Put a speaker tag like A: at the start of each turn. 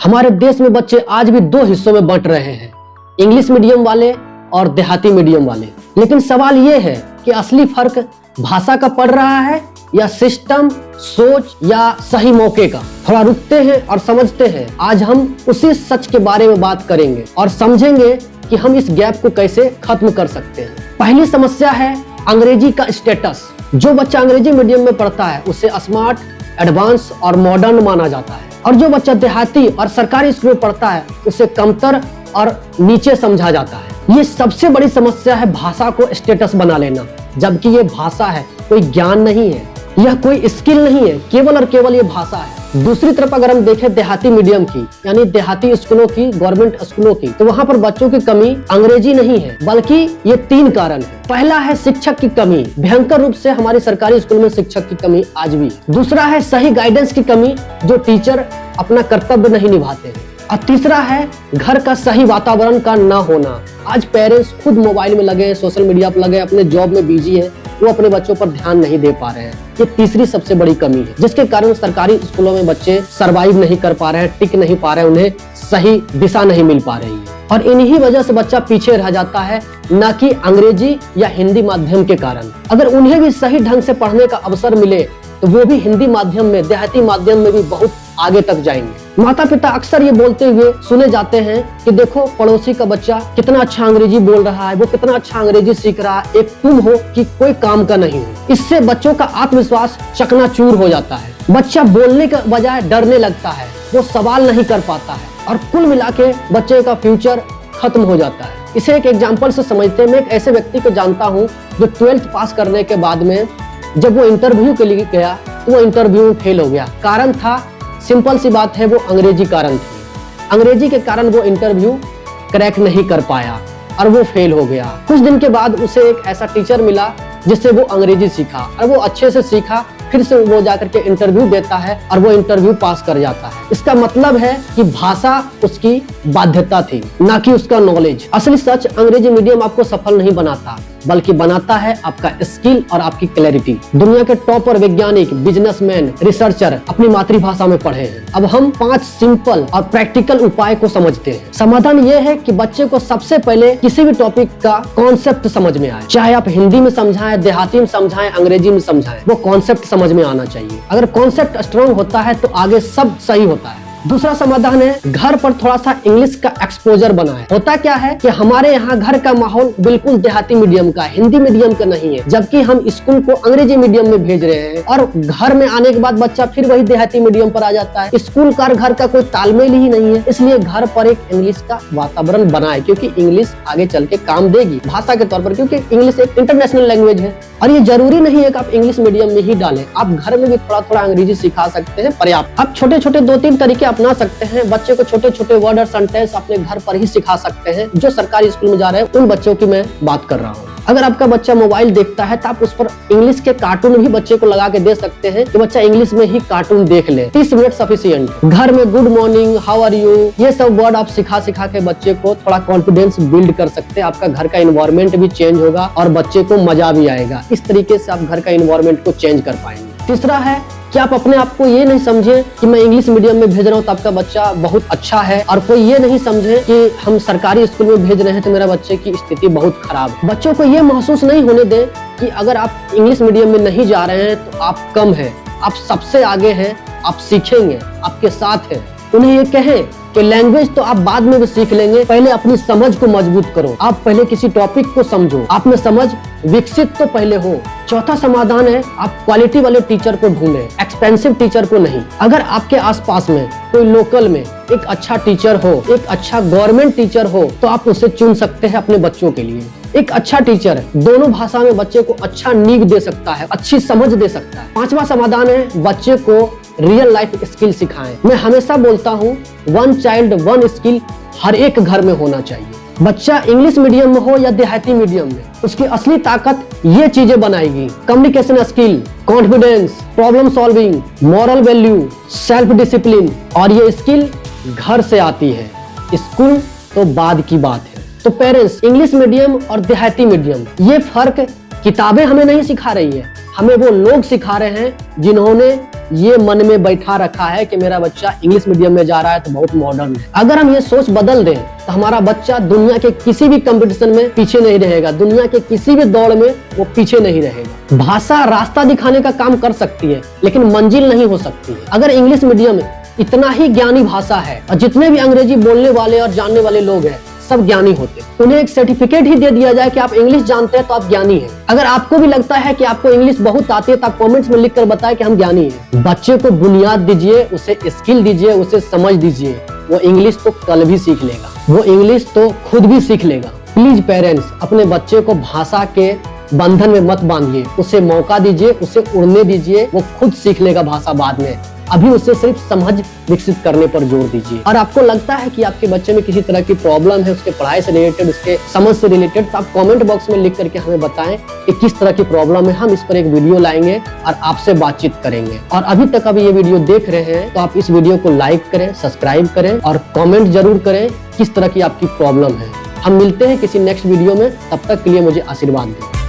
A: हमारे देश में बच्चे आज भी दो हिस्सों में बंट रहे हैं, इंग्लिश मीडियम वाले और देहाती मीडियम वाले। लेकिन सवाल ये है कि असली फर्क भाषा का पड़ रहा है या सिस्टम, सोच या सही मौके का। थोड़ा रुकते हैं और समझते हैं। आज हम उसी सच के बारे में बात करेंगे और समझेंगे कि हम इस गैप को कैसे खत्म कर सकते हैं। पहली समस्या है अंग्रेजी का स्टेटस। जो बच्चा अंग्रेजी मीडियम में पढ़ता है उसे स्मार्ट, एडवांस और मॉडर्न माना जाता है, और जो बच्चा देहाती और सरकारी स्कूल में पढ़ता है उसे कमतर और नीचे समझा जाता है। ये सबसे बड़ी समस्या है भाषा को स्टेटस बना लेना, जबकि ये भाषा है, कोई ज्ञान नहीं है, यह कोई स्किल नहीं है, केवल और केवल ये भाषा है। दूसरी तरफ अगर हम देखें देहाती मीडियम की, यानी देहाती स्कूलों की, गवर्नमेंट स्कूलों की, तो वहाँ पर बच्चों की कमी अंग्रेजी नहीं है, बल्कि ये 3 कारण है। पहला है शिक्षक की कमी, भयंकर रूप से हमारी सरकारी स्कूल में शिक्षक की कमी आज भी। दूसरा है सही गाइडेंस की कमी, जो टीचर अपना कर्तव्य नहीं निभाते हैं। और तीसरा है घर का सही वातावरण का ना होना। आज पेरेंट्स खुद मोबाइल में लगे हैं, सोशल मीडिया पर लगे, अपने जॉब में बिजी है, वो अपने बच्चों पर ध्यान नहीं दे पा रहे हैं। ये तीसरी सबसे बड़ी कमी है, जिसके कारण सरकारी स्कूलों में बच्चे सरवाइव नहीं कर पा रहे हैं, टिक नहीं पा रहे हैं, उन्हें सही दिशा नहीं मिल पा रही है, और इन्हीं वजह से बच्चा पीछे रह जाता है, न कि अंग्रेजी या हिंदी माध्यम के कारण। अगर उन्हें भी सही ढंग से पढ़ने का अवसर मिले तो वो भी हिंदी माध्यम में, देहाती माध्यम में भी बहुत आगे तक जाएंगे। माता पिता अक्सर ये बोलते हुए सुने जाते हैं कि देखो पड़ोसी का बच्चा कितना अच्छा अंग्रेजी बोल रहा है, वो कितना अच्छा अंग्रेजी सीख रहा है, एक तुम हो कि कोई काम का नहीं हो। इससे बच्चों का आत्मविश्वास चकनाचूर हो जाता है। बच्चा बोलने के बजाय डरने लगता है, वो सवाल नहीं कर पाता है, और कुल मिला के बच्चे का फ्यूचर खत्म हो जाता है। इसे एक एग्जाम्पल से समझते हैं। मैं एक ऐसे व्यक्ति को जानता हूँ जो 12th पास करने के बाद में जब वो इंटरव्यू के लिए गया तो वो इंटरव्यू में फेल हो गया। कारण था, सिंपल सी बात है, वो अंग्रेजी कारण थी। अंग्रेजी के कारण वो इंटरव्यू क्रैक नहीं कर पाया और वो फेल हो गया। कुछ दिन के बाद उसे एक ऐसा टीचर मिला जिससे वो अंग्रेजी सीखा, और वो अच्छे से सीखा। फिर से वो जाकर के इंटरव्यू देता है और वो इंटरव्यू पास कर जाता है। इसका मतलब है कि भाषा उसकी बाध्यता थी, ना कि उसका नॉलेज। असली सच, अंग्रेजी मीडियम आपको सफल नहीं बनाता, बल्कि बनाता है आपका स्किल और आपकी क्लैरिटी। दुनिया के टॉप और वैज्ञानिक, बिजनेसमैन, रिसर्चर अपनी मातृभाषा में पढ़े हैं। अब हम 5 सिंपल और प्रैक्टिकल उपाय को समझते हैं। समाधान ये है कि बच्चे को सबसे पहले किसी भी टॉपिक का कॉन्सेप्ट समझ में आए, चाहे आप हिंदी में समझाएं, देहाती में समझाएं, अंग्रेजी में समझाएं, वो कॉन्सेप्ट समझ में आना चाहिए। अगर कॉन्सेप्ट स्ट्रॉन्ग होता है तो आगे सब सही होता है। दूसरा समाधान है घर पर थोड़ा सा इंग्लिश का एक्सपोजर बनाएं। होता क्या है कि हमारे यहाँ घर का माहौल बिल्कुल देहाती मीडियम का, हिंदी मीडियम का नहीं है, जबकि हम स्कूल को अंग्रेजी मीडियम में भेज रहे हैं, और घर में आने के बाद बच्चा फिर वही देहाती मीडियम पर आ जाता है। स्कूल का घर का कोई तालमेल ही नहीं है। इसलिए घर पर एक इंग्लिश का वातावरण बनाए, क्योंकि इंग्लिश आगे चल के काम देगी भाषा के तौर पर, क्योंकि इंग्लिश एक इंटरनेशनल लैंग्वेज है। और ये जरूरी नहीं है कि आप इंग्लिश मीडियम में ही डालें, आप घर में भी थोड़ा थोड़ा अंग्रेजी सिखा सकते हैं, पर्याप्त। आप छोटे छोटे 2-3 तरीके अपना सकते हैं। बच्चे को छोटे छोटे वर्ड और सेंटेंस अपने घर पर ही सिखा सकते हैं। जो सरकारी स्कूल में जा रहे हैं उन बच्चों की मैं बात कर रहा हूँ। अगर आपका बच्चा मोबाइल देखता है तो आप उस पर इंग्लिश के कार्टून भी बच्चे को लगा के दे सकते हैं कि बच्चा इंग्लिश में ही कार्टून देख ले। 30 मिनट सफिशिएंट। घर में good morning, how are you, ये सब वर्ड आप सिखा के बच्चे को थोड़ा कॉन्फिडेंस बिल्ड कर सकते हैं। आपका घर का इन्वायरमेंट भी चेंज होगा और बच्चे को मजा भी आएगा। इस तरीके से आप घर का इन्वायरमेंट को चेंज कर पाएंगे। तीसरा है कि आप अपने आप को ये नहीं समझे कि मैं इंग्लिश मीडियम में भेज रहा हूँ तो आपका बच्चा बहुत अच्छा है, और कोई ये नहीं समझे कि हम सरकारी स्कूल में भेज रहे हैं तो मेरा बच्चे की स्थिति बहुत खराब है। बच्चों को ये महसूस नहीं होने दें कि अगर आप इंग्लिश मीडियम में नहीं जा रहे हैं तो आप कम है, आप सबसे आगे हैं, आप सीखेंगे, आपके साथ है। उन्हें ये कहें कि लैंग्वेज तो आप बाद में भी सीख लेंगे, पहले अपनी समझ को मजबूत करो। आप पहले किसी टॉपिक को समझो, आप में समझ विकसित तो पहले हो। चौथा समाधान है आप क्वालिटी वाले टीचर को ढूंढें, एक्सपेंसिव टीचर को नहीं। अगर आपके आसपास में कोई लोकल में एक अच्छा टीचर हो, एक अच्छा गवर्नमेंट टीचर हो, तो आप उसे चुन सकते हैं अपने बच्चों के लिए। एक अच्छा टीचर दोनों भाषा में बच्चे को अच्छा नींव दे सकता है, अच्छी समझ दे सकता है। 5वां समाधान है बच्चे को रियल लाइफ स्किल सिखाएं। मैं हमेशा बोलता हूँ 1 चाइल्ड 1 स्किल हर एक घर में होना चाहिए। बच्चा इंग्लिश मीडियम में हो या देहाती मीडियम में, उसकी असली ताकत ये चीजें बनाएगी: communication skill, confidence, problem solving, moral value, self discipline. और ये स्किल घर से आती है, स्कूल तो बाद की बात है। तो पेरेंट्स, इंग्लिश मीडियम और देहाती मीडियम, ये फर्क किताबें हमें नहीं सिखा रही है, हमें वो लोग सिखा रहे हैं जिन्होंने ये मन में बैठा रखा है कि मेरा बच्चा इंग्लिश मीडियम में जा रहा है तो बहुत मॉडर्न है। अगर हम ये सोच बदल दें तो हमारा बच्चा दुनिया के किसी भी कंपटीशन में पीछे नहीं रहेगा, दुनिया के किसी भी दौड़ में वो पीछे नहीं रहेगा। भाषा रास्ता दिखाने का काम कर सकती है लेकिन मंजिल नहीं हो सकती है। अगर इंग्लिश मीडियम इतना ही ज्ञानी भाषा है और जितने भी अंग्रेजी बोलने वाले और जानने वाले लोग हैं सब ज्ञानी होते, उन्हें एक सर्टिफिकेट ही दे दिया जाए कि आप इंग्लिश जानते हैं तो आप ज्ञानी हैं। अगर आपको भी लगता है कि आपको इंग्लिश बहुत आती है तो आप कमेंट्स में लिखकर बताएं कि हम ज्ञानी हैं। बच्चे को बुनियाद दीजिए, उसे स्किल दीजिए, उसे समझ दीजिए, वो इंग्लिश तो कल भी सीख लेगा, वो इंग्लिश तो खुद भी सीख लेगा। प्लीज पेरेंट्स, अपने बच्चे को भाषा के बंधन में मत बांधिए, उसे मौका दीजिए, उसे उड़ने दीजिए, वो खुद सीख लेगा भाषा बाद में। अभी उसे सिर्फ समझ विकसित करने पर जोर दीजिए। और आपको लगता है कि आपके बच्चे में किसी तरह की प्रॉब्लम है, उसके पढ़ाई से रिलेटेड, उसके समझ से रिलेटेड, तो आप कमेंट बॉक्स में लिख करके हमें बताएं कि किस तरह की प्रॉब्लम है। हम इस पर एक वीडियो लाएंगे और आपसे बातचीत करेंगे। और अभी तक ये वीडियो देख रहे हैं तो आप इस वीडियो को लाइक करें, सब्सक्राइब करें और कॉमेंट जरूर करें किस तरह की आपकी प्रॉब्लम है। हम मिलते हैं किसी नेक्स्ट वीडियो में, तब तक के लिए मुझे आशीर्वाद दें।